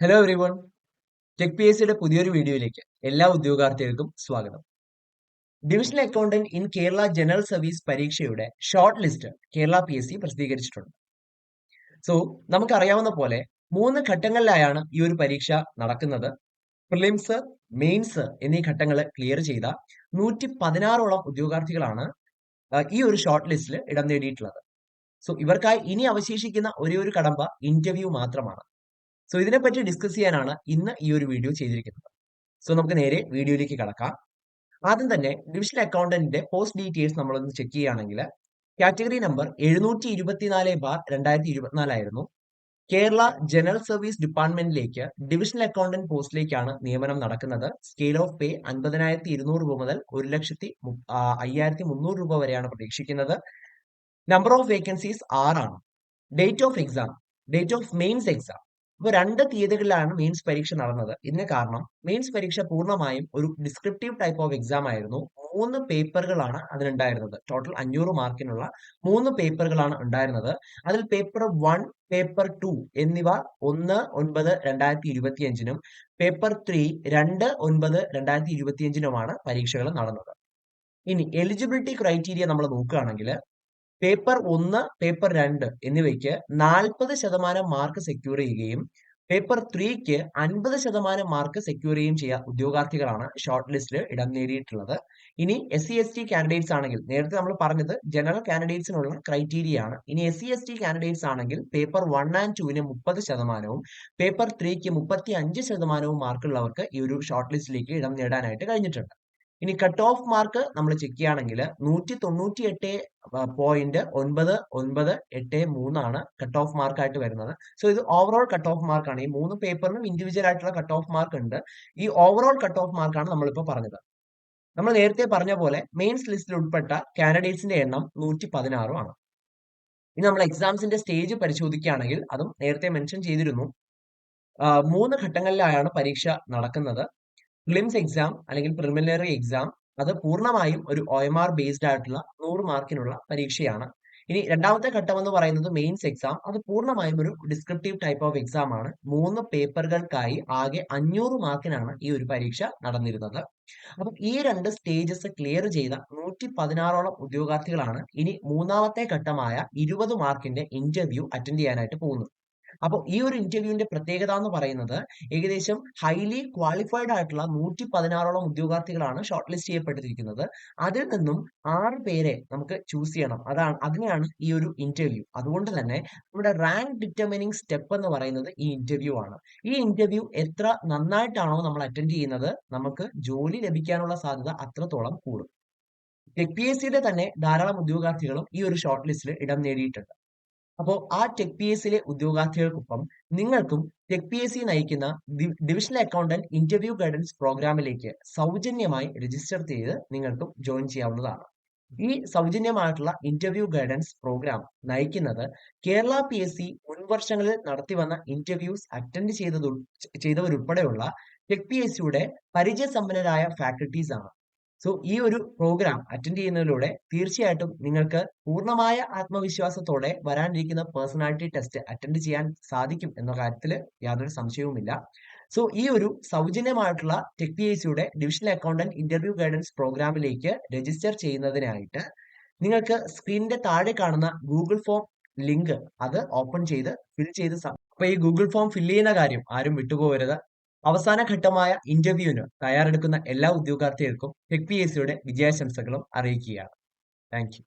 Hello everyone. Tech P S സിയുടെ പുതിയൊരു വീഡിയോയിലേക്ക് എല്ലാ ഉദ്യോഗാർത്ഥികൾക്കും സ്വാഗതം. Divisional accountant in Kerala general service പരീക്ഷയുടെ short list Kerala P S C പ്രസിദ്ധീകരിച്ചിട്ടുണ്ട്. സോ നമുക്കറിയാവുന്ന പോലെ 3 ഘട്ടങ്ങളിലായാണ് ഈ ഒരു പരീക്ഷ നടക്കുന്നത്. പ്രിലിംസ്, മെയിൻസ് എന്നീ ഘട്ടങ്ങൾ ക്ലിയർ ചെയ്ത 116ഓളം ഉദ്യോഗാർത്ഥികളാണ് ഈ ഒരു ഷോർട്ട് ലിസ്റ്റിൽ ഇടം നേടിയിട്ടുള്ളത്. സോ ഇവർക്കായി ഇനി അവശേഷിക്കുന്ന ഒരേ ഒരു കടമ്പ ഇന്റർവ്യൂ മാത്രമാണ്. സോ ഇതിനെപ്പറ്റി ഡിസ്കസ് ചെയ്യാനാണ് ഇന്ന് ഈ ഒരു വീഡിയോ ചെയ്തിരിക്കുന്നത്. സോ നമുക്ക് നേരെ വീഡിയോയിലേക്ക് കടക്കാം. ആദ്യം തന്നെ ഡിവിഷണൽ അക്കൗണ്ടന്റിന്റെ പോസ്റ്റ് ഡീറ്റെയിൽസ് നമ്മളൊന്ന് ചെക്ക് ചെയ്യുകയാണെങ്കിൽ കാറ്റഗറി നമ്പർ 724/2024 ആയിരുന്നു. കേരള ജനറൽ സർവീസ് ഡിപ്പാർട്ട്മെന്റിലേക്ക് ഡിവിഷണൽ അക്കൗണ്ടന്റ് പോസ്റ്റിലേക്കാണ് നിയമനം നടക്കുന്നത്. സ്കെയിൽ ഓഫ് പേ 50,200 രൂപ മുതൽ 1,05,300 രൂപ വരെയാണ് പ്രതീക്ഷിക്കുന്നത്. നമ്പർ ഓഫ് വേക്കൻസീസ് 6 ആണ്. ഡേറ്റ് ഓഫ് മെയിൻസ് എക്സാം അപ്പോൾ 2 തീയതികളിലാണ് മെയിൻസ് പരീക്ഷ നടന്നത്. ഇതിന് കാരണം മെയിൻസ് പരീക്ഷ പൂർണ്ണമായും ഒരു ഡിസ്ക്രിപ്റ്റീവ് ടൈപ്പ് ഓഫ് എക്സാം ആയിരുന്നു. 3 പേപ്പറുകളാണ് അതിനുണ്ടായിരുന്നത്. ടോട്ടൽ 500 മാർക്കിനുള്ള 3 പേപ്പറുകളാണ് ഉണ്ടായിരുന്നത്. അതിൽ പേപ്പർ 1, പേപ്പർ 2 എന്നിവ 1/9/2025 പേപ്പർ 3 2/9/2025 പരീക്ഷകൾ നടന്നത്. ഇനി എലിജിബിലിറ്റി ക്രൈറ്റീരിയ നമ്മൾ നോക്കുകയാണെങ്കിൽ പേപ്പർ 1, പേപ്പർ 2 എന്നിവയ്ക്ക് 40% മാർക്ക് സെക്യൂർ ചെയ്യുകയും പേപ്പർ 3ക്ക് 50% മാർക്ക് സെക്യൂർ ചെയ്യുകയും ചെയ്യുക ഉദ്യോഗാർത്ഥികളാണ് ഷോർട്ട് ലിസ്റ്റിൽ ഇടം നേടിയിട്ടുള്ളത്. ഇനി SC/ST കാൻഡിഡേറ്റ്സ് ആണെങ്കിൽ നേരത്തെ നമ്മൾ പറഞ്ഞത് ജനറൽ കാൻഡിഡേറ്റ്സിനുള്ള ക്രൈറ്റീരിയ ആണ്. ഇനി SC/ST കാൻഡിഡേറ്റ്സ് ആണെങ്കിൽ പേപ്പർ 1 and 2ന് 30%, പേപ്പർ 3ക്ക് 35% മാർക്കുള്ളവർക്ക് ഈ ഒരു ഷോർട്ട് ലിസ്റ്റിലേക്ക് ഇടം നേടാനായിട്ട് കഴിഞ്ഞിട്ടുണ്ട്. ഇനി കട്ട് ഓഫ് മാർക്ക് നമ്മൾ ചെക്ക് ചെയ്യുകയാണെങ്കിൽ 198.9983 ആണ് കട്ട് ഓഫ് മാർക്ക് ആയിട്ട് വരുന്നത്. സോ ഇത് ഓവറോൾ കട്ട് ഓഫ് മാർക്കാണ്. ഈ 3 പേപ്പറിനും ഇൻഡിവിജ്വൽ ആയിട്ടുള്ള കട്ട് ഓഫ് മാർക്ക് ഉണ്ട്. ഈ ഓവറോൾ കട്ട് ഓഫ് മാർക്കാണ് നമ്മളിപ്പോൾ പറഞ്ഞത്. നമ്മൾ നേരത്തെ പറഞ്ഞ പോലെ മെയിൻസ് ലിസ്റ്റിൽ ഉൾപ്പെട്ട കാൻഡിഡേറ്റ്സിന്റെ എണ്ണം 116 ആണ്. ഇനി നമ്മൾ എക്സാംസിന്റെ സ്റ്റേജ് പരിശോധിക്കുകയാണെങ്കിൽ അതും നേരത്തെ മെൻഷൻ ചെയ്തിരുന്നു. 3 ഘട്ടങ്ങളിലായാണ് പരീക്ഷ നടക്കുന്നത്. പ്രിലിംസ് എക്സാം അല്ലെങ്കിൽ പ്രിലിമിനറി എക്സാം അത് പൂർണ്ണമായും ഒരു OMR ബേസ്ഡ് ആയിട്ടുള്ള 100 മാർക്കിനുള്ള പരീക്ഷയാണ്. ഇനി രണ്ടാമത്തെ ഘട്ടം എന്ന് പറയുന്നത് മെയിൻസ് എക്സാം. അത് പൂർണ്ണമായും ഒരു ഡിസ്ക്രിപ്റ്റീവ് ടൈപ്പ് ഓഫ് എക്സാം ആണ്. 3 പേപ്പറുകൾക്കായി ആകെ 500 മാർക്കിനാണ് ഈ ഒരു പരീക്ഷ നടന്നിരുന്നത്. അപ്പം ഈ 2 സ്റ്റേജസ് ക്ലിയർ ചെയ്ത 116ഓളം ഉദ്യോഗാർത്ഥികളാണ് ഇനി മൂന്നാമത്തെ ഘട്ടമായ 20 മാർക്കിന്റെ ഇന്റർവ്യൂ അറ്റൻഡ് ചെയ്യാനായിട്ട് പോകുന്നത്. അപ്പോൾ ഈ ഒരു ഇന്റർവ്യൂവിന്റെ പ്രത്യേകത എന്ന് പറയുന്നത് ഏകദേശം ഹൈലി ക്വാളിഫൈഡ് ആയിട്ടുള്ള 116ഓളം ഉദ്യോഗാർത്ഥികളാണ് ഷോർട്ട് ലിസ്റ്റ് ചെയ്യപ്പെട്ടിരിക്കുന്നത്. അതിൽ നിന്നും 6 പേരെ നമുക്ക് ചൂസ് ചെയ്യണം. അതിനെയാണ് ഈ ഒരു ഇന്റർവ്യൂ. അതുകൊണ്ട് തന്നെ നമ്മുടെ റാങ്ക് ഡിറ്റർമിനിങ് സ്റ്റെപ്പ് എന്ന് പറയുന്നത് ഈ ഇന്റർവ്യൂ ആണ്. ഈ ഇന്റർവ്യൂ എത്ര നന്നായിട്ടാണോ നമ്മൾ അറ്റൻഡ് ചെയ്യുന്നത് നമുക്ക് ജോലി ലഭിക്കാനുള്ള സാധ്യത അത്രത്തോളം കൂടും. ടെക് പി എസ് സിയുടെ തന്നെ ധാരാളം ഉദ്യോഗാർത്ഥികളും ഈ ഒരു ഷോർട്ട് ലിസ്റ്റിൽ ഇടം നേടിയിട്ടുണ്ട്. അപ്പോൾ ആ ടെക് പി എസ് സിയിലെ ഉദ്യോഗാർത്ഥികൾക്കൊപ്പം നിങ്ങൾക്കും ടെക് പി എസ് സി നയിക്കുന്ന ഡിവിഷണൽ അക്കൗണ്ടന്റ് ഇന്റർവ്യൂ ഗൈഡൻസ് പ്രോഗ്രാമിലേക്ക് സൗജന്യമായി രജിസ്റ്റർ ചെയ്ത് നിങ്ങൾക്കും ജോയിൻ ചെയ്യാവുന്നതാണ്. ഈ സൗജന്യമായിട്ടുള്ള ഇന്റർവ്യൂ ഗൈഡൻസ് പ്രോഗ്രാം നയിക്കുന്നത് കേരള പി എസ് സി മുൻവർഷങ്ങളിൽ നടത്തിവന്ന ഇന്റർവ്യൂസ് അറ്റൻഡ് ചെയ്തവരുൾപ്പെടെയുള്ള ടെക് പി എസ് സിയുടെ പരിചയസമ്പന്നരായ ഫാക്കൽറ്റീസ് ആണ്. സോ ഈ ഒരു പ്രോഗ്രാം അറ്റൻഡ് ചെയ്യുന്നതിലൂടെ തീർച്ചയായിട്ടും നിങ്ങൾക്ക് പൂർണ്ണമായ ആത്മവിശ്വാസത്തോടെ വരാനിരിക്കുന്ന പേഴ്സണാലിറ്റി ടെസ്റ്റ് അറ്റൻഡ് ചെയ്യാൻ സാധിക്കും എന്ന കാര്യത്തിൽ യാതൊരു സംശയവുമില്ല. സോ ഈ ഒരു സൗജന്യമായിട്ടുള്ള ടെക് പി എസ് സിയുടെ ഡിവിഷണൽ അക്കൗണ്ടന്റ് ഇന്റർവ്യൂ ഗൈഡൻസ് പ്രോഗ്രാമിലേക്ക് രജിസ്റ്റർ ചെയ്യുന്നതിനായിട്ട് നിങ്ങൾക്ക് സ്ക്രീനിന്റെ താഴെ കാണുന്ന ഗൂഗിൾ ഫോം ലിങ്ക് അത് ഓപ്പൺ ചെയ്ത് ഫിൽ ചെയ്ത് അപ്പൊ ഈ ഗൂഗിൾ ഫോം ഫിൽ ചെയ്യുന്ന കാര്യം ആരും വിട്ടുപോകരുത്. അവസാന ഘട്ടമായ ഇന്റർവ്യൂവിന് തയ്യാറെടുക്കുന്ന എല്ലാ ഉദ്യോഗാർത്ഥികൾക്കും ടെക് പി എസ് സിയുടെ വിജയാശംസകളും അറിയിക്കുകയാണ്. Thank you.